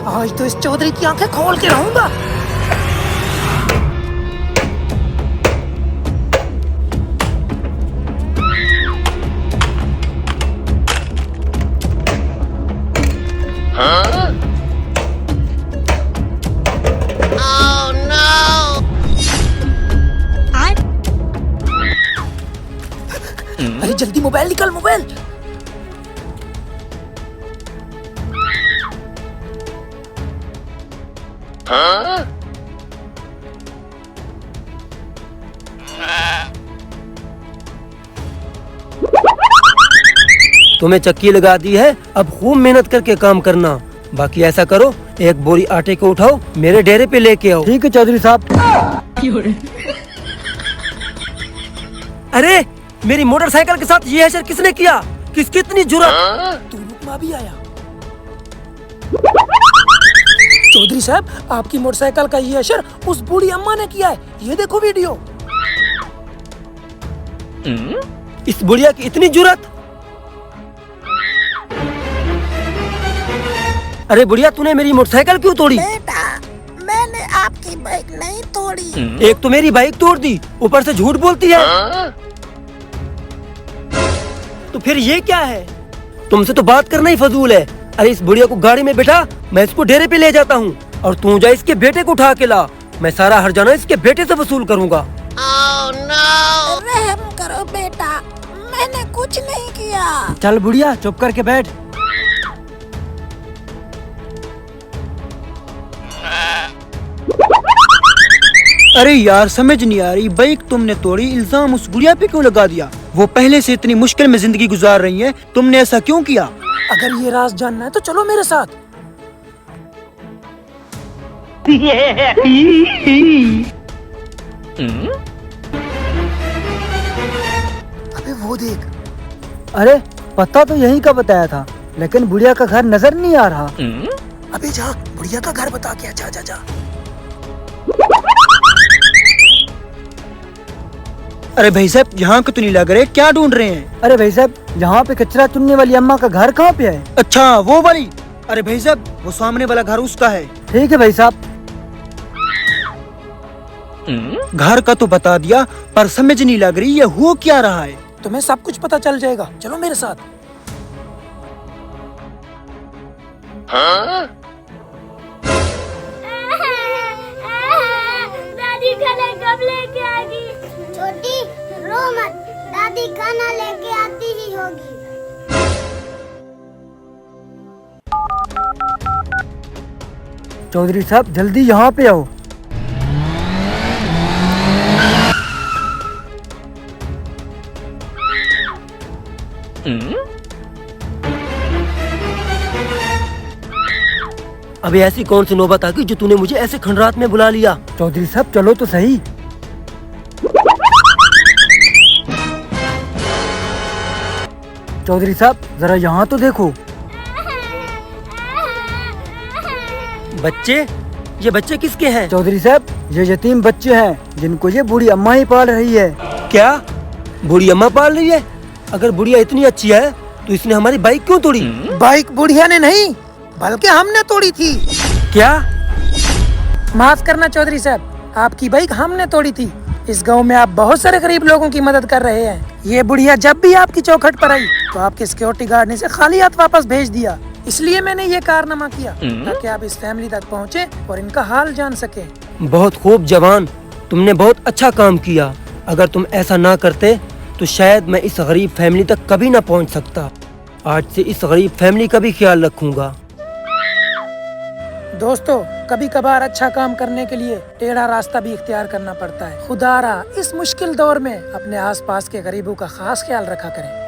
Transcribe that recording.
आज तो इस चौधरी की आंखें खोल के रहूंगा। अरे जल्दी मोबाइल निकाल, मोबाइल। तुम्हें चक्की लगा दी है, अब खूब मेहनत करके काम करना। बाकी ऐसा करो, एक बोरी आटे को उठाओ, मेरे डेरे पे लेके आओ। ठीक है चौधरी साहब। अरे मेरी मोटरसाइकिल के साथ ये असर किसने किया? किसकी इतनी जुर्रत? तू रुकमा भी आया। चौधरी साहब, आपकी मोटरसाइकिल का ये असर उस बूढ़ी अम्मा ने किया है। ये देखो वीडियो। इस बुढ़िया की इतनी जुर्रत? अरे बुढ़िया, तूने मेरी मोटरसाइकिल क्यों तोड़ी? बेटा, मैंने आपकी बाइक नहीं तोड़ी। एक तो मेरी बाइक तोड़ दी, ऊपर से झूठ बोलती है। तो फिर ये क्या है? तुमसे तो बात करना ही फजूल है। अरे इस बुढ़िया को गाड़ी में बैठा, मैं इसको डेरे पे ले जाता हूँ और तू जा इसके बेटे को उठा के ला। मैं सारा हर्जाना इसके बेटे से वसूल करूँगा। रहम करो बेटा, मैंने कुछ नहीं किया। चल बुढ़िया, चुप करके बैठ। अरे यार, समझ नहीं आ रही, बाइक तुमने तोड़ी, इल्जाम उस बुढ़िया पे क्यों लगा दिया? वो पहले से इतनी मुश्किल में जिंदगी गुजार रही है, तुमने ऐसा क्यों किया? अगर ये राज जानना है तो चलो मेरे साथ। अबे वो देख। अरे पता तो यहीं का बताया था, लेकिन बुढ़िया का घर नजर नहीं आ रहा। अबे जा, बुढ़िया का घर बता के जा जा जा। अरे भाई साहब, यहाँ को तो नहीं लग रहे, क्या ढूंढ रहे हैं? अरे भाई साहब, यहाँ पे कचरा चुनने वाली अम्मा का घर कहाँ पे है? अच्छा, वो वाली। अरे भाई साहब, वो सामने वाला घर उसका है। ठीक है भाई साहब। घर का तो बता दिया, पर समझ नहीं लग रही ये हो क्या रहा है। तुम्हें सब कुछ पता चल जाएगा, चलो मेरे साथ। दादी खाना कब लेके आएगी? छोटी, रो मत, दादी खाना लेके आती ही होगी। चौधरी साहब, जल्दी यहाँ पे आओ। अबे ऐसी कौन सी नौबत आ गई जो तूने मुझे ऐसे खंडरात में बुला लिया? चौधरी साहब, चलो तो सही। चौधरी साहब, जरा यहाँ तो देखो। बच्चे? ये बच्चे किसके हैं? चौधरी साहब, ये यतीम बच्चे हैं जिनको ये बूढ़ी अम्मा ही पाल रही है। क्या बूढ़ी अम्मा पाल रही है? अगर बुढ़िया इतनी अच्छी है तो इसने हमारी बाइक क्यों तोड़ी? बाइक बुढ़िया ने नहीं, बल्कि हमने तोड़ी थी। क्या? माफ करना चौधरी साहब, आपकी बाइक हमने तोड़ी थी। इस गांव में आप बहुत सारे गरीब लोगों की मदद कर रहे हैं। ये बुढ़िया जब भी आपकी चौखट पर आई तो आपके सिक्योरिटी गार्ड ने इसे खाली हाथ वापस भेज दिया। इसलिए मैंने ये कारनामा किया ताकि आप इस फैमिली तक पहुँचे और इनका हाल जान सके। बहुत खूब जवान, तुमने बहुत अच्छा काम किया। अगर तुम ऐसा ना करते तो शायद मैं इस गरीब फैमिली तक कभी ना पहुंच सकता। आज से इस गरीब फैमिली का भी ख्याल रखूंगा। दोस्तों, कभी कभार अच्छा काम करने के लिए टेढ़ा रास्ता भी इख्तियार करना पड़ता है। खुदारा इस मुश्किल दौर में अपने आसपास के गरीबों का खास ख्याल रखा करें।